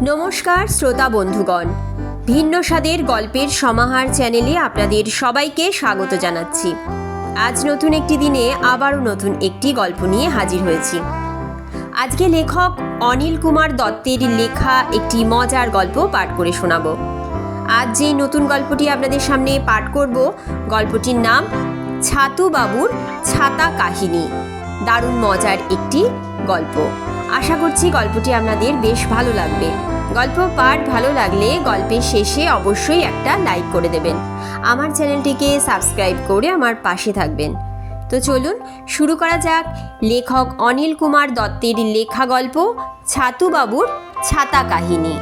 নমস্কার শ্রোতা বন্ধুগণ, ভিন্ন স্বাদের গল্পের সমাহার চ্যানেলে আপনাদের সবাইকে স্বাগত জানাচ্ছি। আজ নতুন একটি দিনে আবারও নতুন একটি গল্প নিয়ে হাজির হয়েছি। আজকে লেখক অনিল কুমার দত্তের লেখা একটি মজার গল্প পাঠ করে শোনাব। আজ যে নতুন গল্পটি আপনাদের সামনে পাঠ করব, গল্পটির নাম ছাতু বাবুর ছাতা কাহিনী। দারুণ মজার একটি গল্প। আশা করছি গল্পটি আপনাদের বেশ ভালো লাগবে। গল্প পাঠ ভালো লাগলে গল্পের শেষে অবশ্যই একটা লাইক করে দেবেন। আমার চ্যানেলটিকে সাবস্ক্রাইব করে আমার পাশে থাকবেন। তো চলুন শুরু করা যাক লেখক অনিল কুমার দত্তের লেখা গল্প ছাতু বাবুর ছাতা কাহিনী।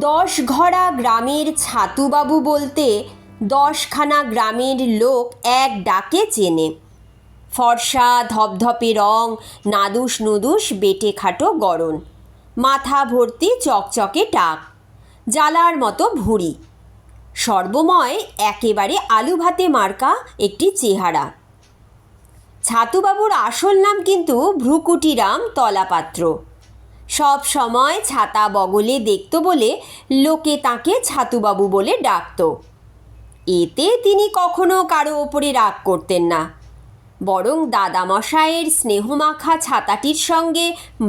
10 ঘরা গ্রামের ছাতুবাবু বলতে 10খানা গ্রামের লোক এক ডাকে চেনে। ফর্সা ধপধপে রং, নাদুস নুদুস বেটে খাটো গড়ন, মাথা ভর্তি চকচকে টাক, জ্বালার মতো ভুঁড়ি, সর্বময় একেবারে আলু ভাতে মার্কা একটি চেহারা। ছাতুবাবুর আসল নাম কিন্তু ভ্রুকুটিরাম তলাপাত্র। সব সময় ছাতা বগলে দেখত বলে লোকে তাকে ছাতুবাবু বলে ডাকত। এতে তিনি কখনো কারো ওপরে রাগ করতেন না, বরং দাদামশায়ের স্নেহমাখা ছাতাটির সঙ্গে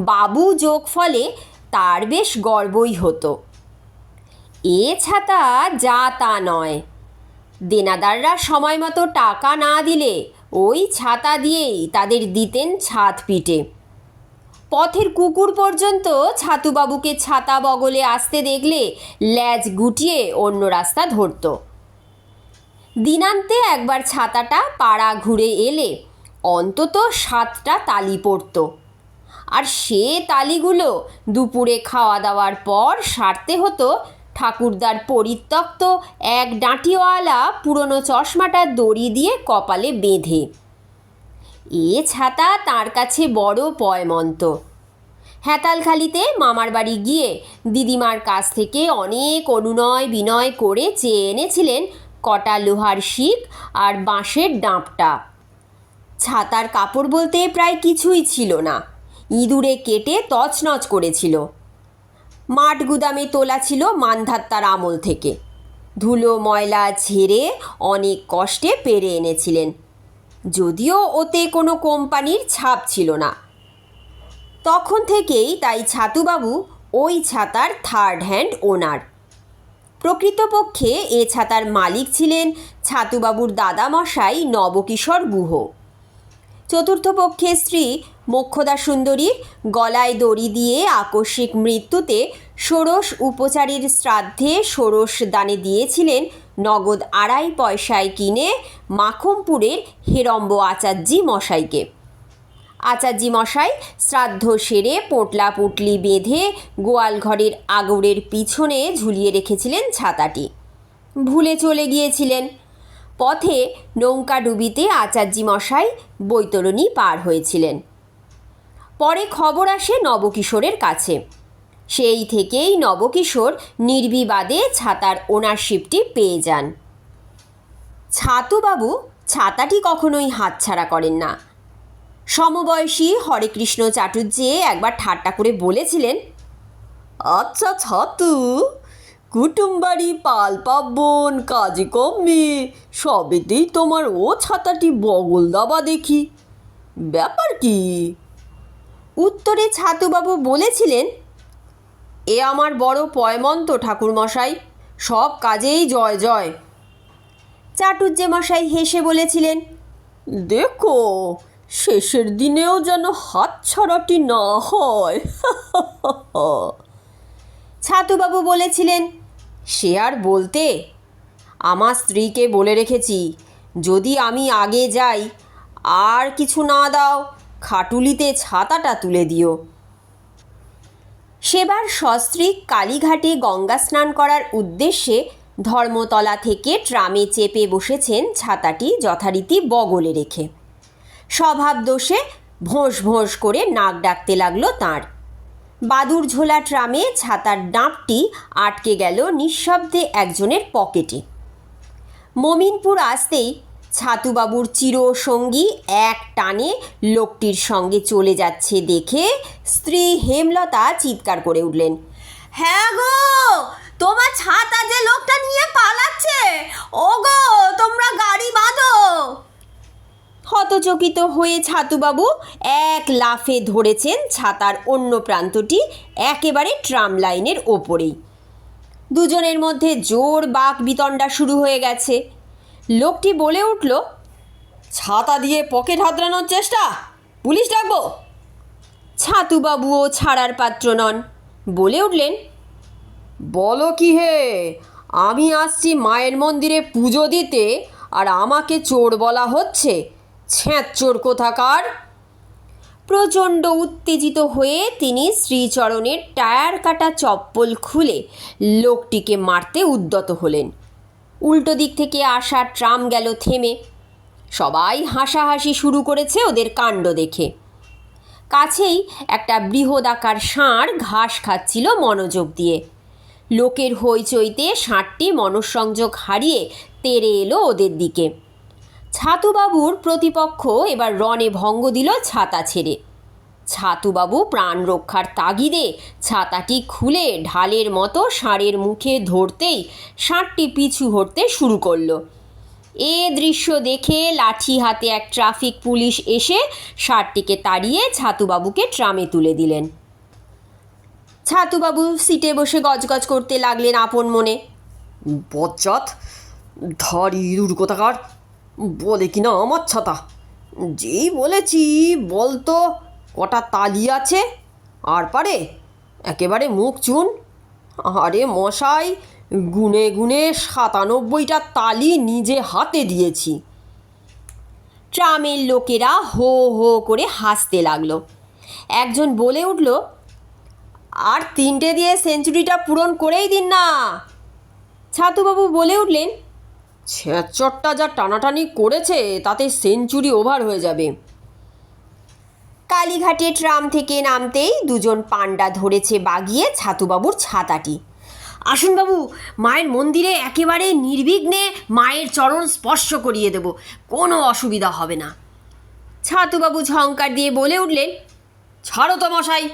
বাবু যোগ ফলে তার বেশ গর্বই হতো। এ ছাতা যা তা নয়। দেনাদাররা সময় মতো টাকা না দিলে ওই ছাতা দিয়েই তাদের দিতেন ছাদ পিটে। পথের কুকুর পর্যন্ত ছাতুবাবুকে ছাতা বগলে আসতে দেখলে ল্যাজ গুটিয়ে অন্য রাস্তা ধরত। দিনান্তে একবার ছাতাটা পাড়া ঘুরে এলে অন্তত 7টা তালি পড়ত, আর সে তালিগুলো দুপুরে খাওয়া দাওয়ার পর সারতে হতো ঠাকুরদার পরিত্যক্ত এক ডাঁটিওয়ালা পুরনো চশমাটা দড়ি দিয়ে কপালে বেঁধে। এ ছাতা তার কাছে বড় পয়মন্ত। হেতালখালিতে মামার বাড়ি গিয়ে দিদিমার কাছ থেকে অনেক অনুনয় বিনয় করে চেয়ে এনেছিলেন কটা লোহার শিক আর বাঁশের ডাঁপটা। ছাতার কাপড় বলতে প্রায় কিছুই ছিল না, ইঁদুরে কেটে তছনছ করেছিল। মাঠ গুদামে তোলা ছিল মান্ধাত্তার আমল থেকে, ধুলো ময়লা ঝেড়ে অনেক কষ্টে পেরে এনেছিলেন, যদিও ওতে কোনো কোম্পানির ছাপ ছিল না। তখন থেকেই তাই ছাতুবাবু ওই ছাতার থার্ড হ্যান্ড ওনার। প্রকৃতপক্ষে এ ছাতার মালিক ছিলেন ছাতুবাবুর দাদামশাই নবকিশোর গুহ। চতুর্থ পক্ষের স্ত্রী মোক্ষদা সুন্দরীর গলায় দড়ি দিয়ে আকস্মিক মৃত্যুতে ষোড়শ উপচারীর শ্রাদ্ধে ষোড়শ দানে দিয়েছিলেন নগদ 2.5 পয়সায় কিনে মাখমপুরের হেরম্ব আচার্যি মশাইকে। আচার্যি মশাই শ্রাদ্ধ সেরে পোটলা পুটলি বেঁধে গোয়াল ঘরের আগরের পিছনে ঝুলিয়ে রেখেছিলেন ছাতাটি। ভুলে চলে গিয়েছিলেন। পথে নৌকা ডুবিতে আচার্যি মশাই বৈতরণী পার হয়েছিলেন। পরে খবর আসে নবকিশোরের কাছে। সেই থেকেই নবকিশোর নির্বিবাদে ছাতার ওনারশিপটি পেয়ে যান। ছাতুবাবু ছাতাটি কখনোই হাতছাড়া করেন না। সমবয়সী হরেকৃষ্ণ চাটুর্যে একবার ঠাট্টা করে বলেছিলেন, আচ্ছা ছাতু, কুটুমবাড়ি পাল পার্বণ কাজে কমে সবেতেই তোমার ও ছাতাটি বগল দাবা দেখি, ব্যাপার কি? উত্তরে ছাতুবাবু বলেছিলেন, এ আমার বড় পয়মন্ত ঠাকুরমশাই, সব কাজেই জয় জয়। চাটুর্যে মশাই হেসে বলেছিলেন, দেখো শেষের দিনেও যেন হাতছাড়াটি না হয়। ছাতুবাবু বলেছিলেন, সে আর বলতে, আমার স্ত্রীকে বলে রেখেছি যদি আমি আগে যাই আর কিছু না দাও খাটুলিতে ছাতাটা তুলে দিও। সেবার সস্ত্রী কালীঘাটে গঙ্গা স্নান করার উদ্দেশ্যে ধর্মতলা থেকে ট্রামে চেপে বসেছেন ছাতাটি যথারীতি বগলে রেখে। স্বভাব দোষে ভোঁস ভোঁস করে নাক ডাকতে লাগলো তাঁর। বাদুর ঝোলা ট্রামে ছাতার ডাঁপটি আটকে গেল নিঃশব্দে একজনের পকেটে। মমিনপুর আসতেই ছাতুবাবুর চিরসঙ্গী এক টানে লোকটির সঙ্গে চলে যাচ্ছে দেখে স্ত্রী হেমলতা চিৎকার করে উঠলেন, হ্যাঁ গো, তোমার ছাতা যে লোকটা নিয়ে পালাচ্ছে, ওগো তোমরা গাড়ি বাঁধো। হতচকিত হয়ে ছাতুবাবু এক লাফে ধরেছেন ছাতার অন্য প্রান্তটি একেবারে ট্রাম লাইনের ওপরেই। দুজনের মধ্যে জোর বাক বিতণ্ডা শুরু হয়ে গেছে। লোকটি বলে উঠল, ছাতা দিয়ে পকেট হাতড়ানোর চেষ্টা, পুলিশ ডাকবো? ছাতুবাবুও ছাড়ার পাত্র নন, বলে উঠলেন, বলো কি হে, আমি আসছি মায়ের মন্দিরে পুজো দিতে, আর আমাকে চোর বলা হচ্ছে? ছ্যাঁচোর কোথাকার! প্রচণ্ড উত্তেজিত হয়ে তিনি শ্রীচরণের টায়ার কাটা চপ্পল খুলে লোকটিকে মারতে উদ্যত হলেন। উল্টো দিক থেকে আসা ট্রাম গেল থেমে। সবাই হাসাহাসি শুরু করেছে ওদের কাণ্ড দেখে। কাছেই একটা বৃহদাকার ষাঁড় ঘাস খাচ্ছিল মনোযোগ দিয়ে। লোকের হইচইতে ষাঁড়টি মনঃসংযোগ হারিয়ে তেড়ে এলো ওদের দিকে। ছাতুবাবুর প্রতিপক্ষ এবার রণে ভঙ্গ দিল ছাতা ছেড়ে। ছাতুবাবু প্রাণ রক্ষার তাগিদে ছাতাটি খুলে ঢালের মতো ষাঁড়ের মুখে ধরতেই ষাঁড়টি পিছু হটতে শুরু করলো। এ দৃশ্য দেখে লাঠি হাতে এক ট্রাফিক পুলিশ এসে ষাঁড়টিকে তাড়িয়ে ছাতুবাবুকে ট্রামে তুলে দিলেন। ছাতুবাবু সিটে বসে গজগজ করতে লাগলেন আপন মনে, বজ্জাত ধাড়ি ইঁদুর কোথাকার, বলে কিনা আমার ছাতা। যেই বলেছি বলতো কটা তালি আছে, আর পারে একেবারে মুখ চুন। আরে মশাই, গুনে গুনে ৯৭টা তালি নিজে হাতে দিয়েছি। ট্রামের লোকেরা হো হো করে হাসতে লাগলো। একজন বলে উঠল, আর ৩টে দিয়ে সেঞ্চুরিটা পূরণ করেই দিন না। ছাতুবাবু বলে উঠলেন, ছেচরটা যা টানাটানি করেছে তাতে সেঞ্চুরি ওভার হয়ে যাবে। কালীঘাটে ট্রাম থেকে নামতেই দুজন পাণ্ডা ধরেছে বাগিয়ে ছাতুবাবুর ছাতাটি। আসুন বাবু, মায়ের মন্দিরে একেবারে নির্বিঘ্নে মায়ের চরণ স্পর্শ করিয়ে দেব, কোনো অসুবিধা হবে না। ছাতুবাবু ঝংকার দিয়ে বলে উঠলেন, ছাড়ো তো মশাই,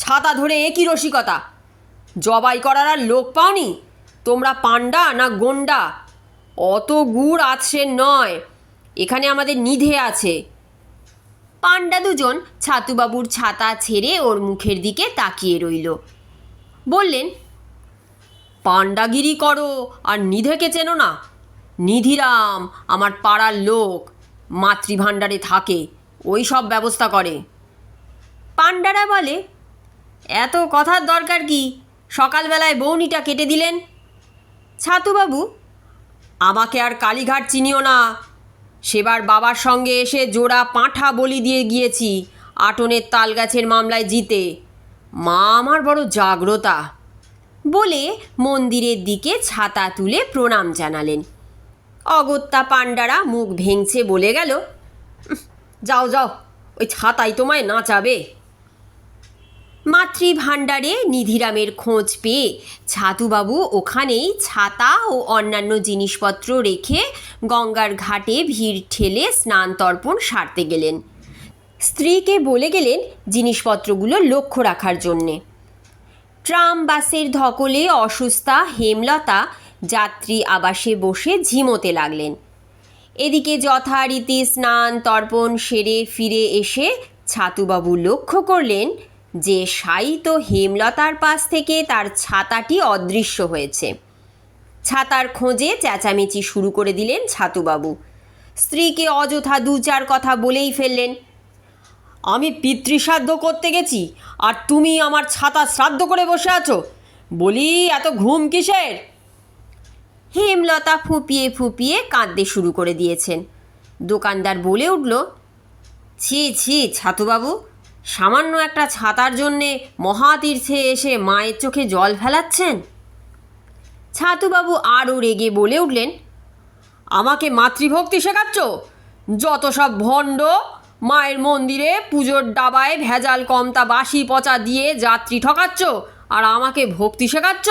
ছাতা ধরে একই রসিকতা। জবাই করার আর লোক পাওনি? তোমরা পাণ্ডা না গন্ডা? অত গুড় আছে নয়, এখানে আমাদের নিধে আছে। পাণ্ডা দুজন ছাতুবাবুর ছাতা ছেড়ে ওর মুখের দিকে তাকিয়ে রইল। বললেন, পাণ্ডাগিরি করো আর নিধেকে চেনো না? নিধিরাম আমার পাড়ার লোক, মাতৃভাণ্ডারে থাকে, ওই সব ব্যবস্থা করে। পাণ্ডারা বলে, এত কথার দরকার কি, সকালবেলায় বৌনিটা কেটে দিলেন। ছাতুবাবু, আমাকে আর কালীঘাট চিনিও না। সেবার বাবার সঙ্গে এসে জোড়া পাঁঠা বলি দিয়ে গিয়েছি আটনের তালগাছের মামলায় জিতে। মা আমার বড় জাগ্রতা। বলে মন্দিরের দিকে ছাতা তুলে প্রণাম জানালেন। অগত্যা পাণ্ডারা মুখ ভেঙছে বলে গেল, যাও যাও, ওই ছাতাই তোমায় নাচাবে। মাতৃভাণ্ডারে নিধিরামের খোঁজ পেয়ে ছাতুবাবু ওখানেই ছাতা ও অন্যান্য জিনিসপত্র রেখে গঙ্গার ঘাটে ভিড় ঠেলে স্নান তর্পণ সারতে গেলেন। স্ত্রীকে বলে গেলেন জিনিসপত্রগুলো লক্ষ্য রাখার জন্যে। ট্রাম বাসের ধকলে অসুস্থা হেমলতা যাত্রী আবাসে বসে ঝিমোতে লাগলেন। এদিকে যথারীতি স্নান তর্পণ সেরে ফিরে এসে ছাতুবাবু লক্ষ্য করলেন যে শায়িত হেমলতার পাশ থেকে তার ছাতাটি অদৃশ্য হয়েছে। ছাতার খোঁজে চেঁচামেচি শুরু করে দিলেন ছাতুবাবু। স্ত্রীকে অযথা ২-৪ কথা বলেই ফেললেন। আমি পিতৃশ্রাদ্ধ করতে গেছি আর তুমি আমার ছাতা শ্রাদ্ধ করে বসে আছো? বলি এত ঘুম কিসের? হেমলতা ফুপিয়ে ফুপিয়ে কাঁদতে শুরু করে দিয়েছেন। দোকানদার বলে উঠল, ছি ছি ছাতুবাবু, সামান্য একটা ছাতার জন্যে মহাতীর্থে এসে মায়ের চোখে জল ফেলাচ্ছেন। ছাতুবাবু আরও রেগে বলে উঠলেন, আমাকে মাতৃভক্তি শেখাচ্ছ? যত সব ভণ্ড, মায়ের মন্দিরে পুজোর ডাবায় ভেজাল কমতা বাসি পচা দিয়ে যাত্রী ঠকাচ্ছ আর আমাকে ভক্তি শেখাচ্ছ?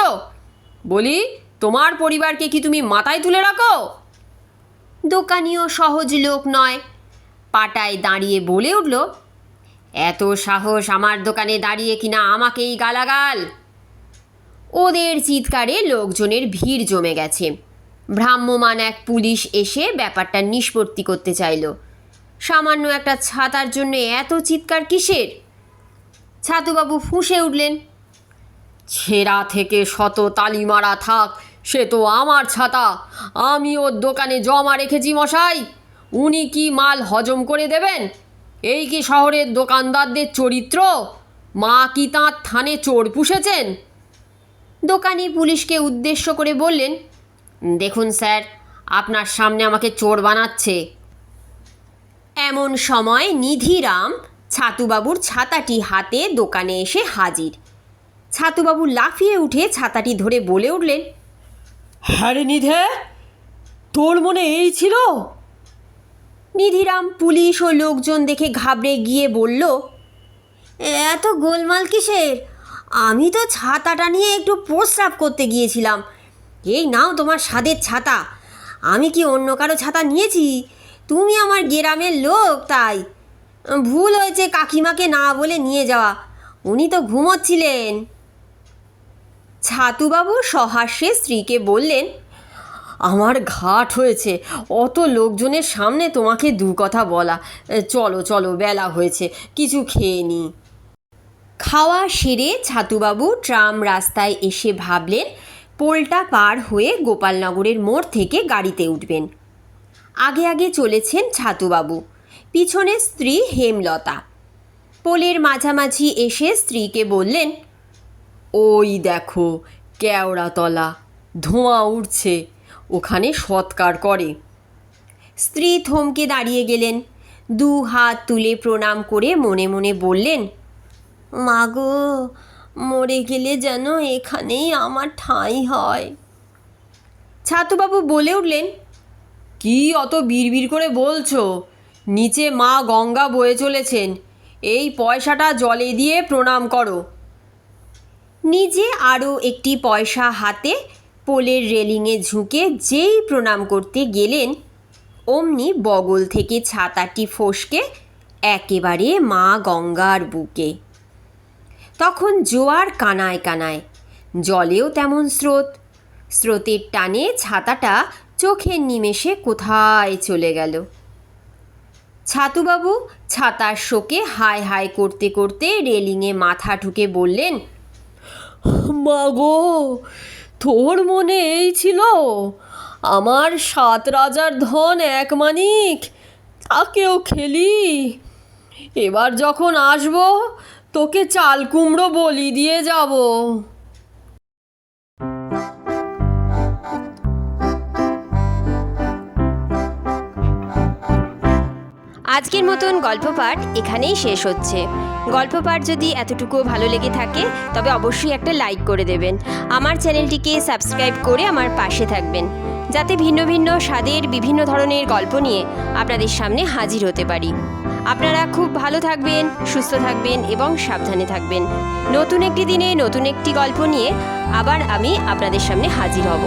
বলি, তোমার পরিবারকে কি তুমি মাথায় তুলে রাখো? দোকানিও সহজ লোক নয়, পাটায় দাঁড়িয়ে বলে উঠল, এত সাহস আমার দোকানে দাঁড়িয়ে কিনা আমাকেই গালাগাল। ওদের চিৎকারে লোকজনের ভিড় জমে গেছে। ভ্রাম্যমাণ এক পুলিশ এসে ব্যাপারটা নিষ্পত্তি করতে চাইল। সামান্য একটা ছাতার জন্য এত চিৎকার কিসের? ছাতুবাবু ফুঁসে উঠলেন, ছেঁড়া থেকে শত তালি মারা থাক, সে তো আমার ছাতা, আমি ওর দোকানে জমা রেখেছি মশাই। উনি কি মাল হজম করে দেবেন? এই কি শহরের দোকানদারদের চরিত্র? মা কি তাঁর থানে চোর পুষেছেন? দোকানি পুলিশকে উদ্দেশ্য করে বললেন, দেখুন স্যার, আপনার সামনে আমাকে চোর বানাচ্ছে। এমন সময় নিধিরাম ছাতুবাবুর ছাতাটি হাতে দোকানে এসে হাজির। ছাতুবাবু লাফিয়ে উঠে ছাতাটি ধরে বলে উঠলেন, হ্যাঁ রে নিধে, তোর মনে এই ছিল? নিধিরাম পুলিশ ও লোকজন দেখে ঘাবড়ে গিয়ে বলল, এত গোলমাল কিসের? আমি তো ছাতাটা নিয়ে একটু প্রস্রাব করতে গিয়েছিলাম। এই নাও তোমার স্বাদের ছাতা। আমি কি অন্য কারো ছাতা নিয়েছি? তুমি আমার গ্রামের লোক, তাই ভুল হয়েছে কাকিমাকে না বলে নিয়ে যাওয়া। উনি তো ঘুমোচ্ছিলেন। ছাতুবাবু সহাস্যে স্ত্রীকে বললেন, আমার ঘাট হয়েছে অত লোকজনের সামনে তোমাকে দু কথা বলা। চলো চলো, বেলা হয়েছে, কিছু খেয়ে নি। খাওয়া সেরে ছাতুবাবু ট্রাম রাস্তায় এসে ভাবলেন পোলটা পার হয়ে গোপালনগরের মোড় থেকে গাড়িতে উঠবেন। আগে আগে চলেছেন ছাতুবাবু, পিছনে স্ত্রী হেমলতা। পোলের মাঝামাঝি এসে স্ত্রীকে বললেন, ওই দেখো কেওড়াতলা, ধোঁয়া উঠছে, ওখানে সৎকার করে। স্ত্রী থমকে দাঁড়িয়ে গেলেন। দু হাত তুলে প্রণাম করে মনে মনে বললেন, মাগো, মরে গেলে যেন এখানেই আমার ঠাঁই হয়। ছাতুবাবু বলে উঠলেন, কি অত বিড়বিড় করে বলছো? নিচে মা গঙ্গা বয়ে চলেছেন, এই পয়সাটা জলে দিয়ে প্রণাম করো। নিজে আরও একটি পয়সা হাতে পোলের রেলিংয়ে ঝুঁকে যেই প্রণাম করতে গেলেন, অমনি বগল থেকে ছাতাটি ফসকে একেবারে মা গঙ্গার বুকে। তখন জোয়ার কানায় কানায়, জলেও তেমন স্রোত। স্রোতের টানে ছাতাটা চোখের নিমেষে কোথায় চলে গেল। ছাতুবাবু ছাতার শোকে হায় হায় করতে করতে রেলিংয়ে মাথা ঠুকে বললেন, মা গো, তোর মনে এই ছিল? আমার 7 রাজার ধন 1 মানিক, তাকেও খেলি। এবার যখন আসবো তোকে চাল কুমড়ো বলি দিয়ে যাব। আজকের মতন গল্প পাঠ এখানেই শেষ হচ্ছে। গল্প পাঠ যদি এতটুকুও ভালো লেগে থাকে তবে অবশ্যই একটা লাইক করে দেবেন। আমার চ্যানেলটিকে সাবস্ক্রাইব করে আমার পাশে থাকবেন, যাতে ভিন্ন ভিন্ন স্বাদের বিভিন্ন ধরনের গল্প নিয়ে আপনাদের সামনে হাজির হতে পারি। আপনারা খুব ভালো থাকবেন, সুস্থ থাকবেন এবং সাবধানে থাকবেন। নতুন একটি দিনে নতুন একটি গল্প নিয়ে আবার আমি আপনাদের সামনে হাজির হব।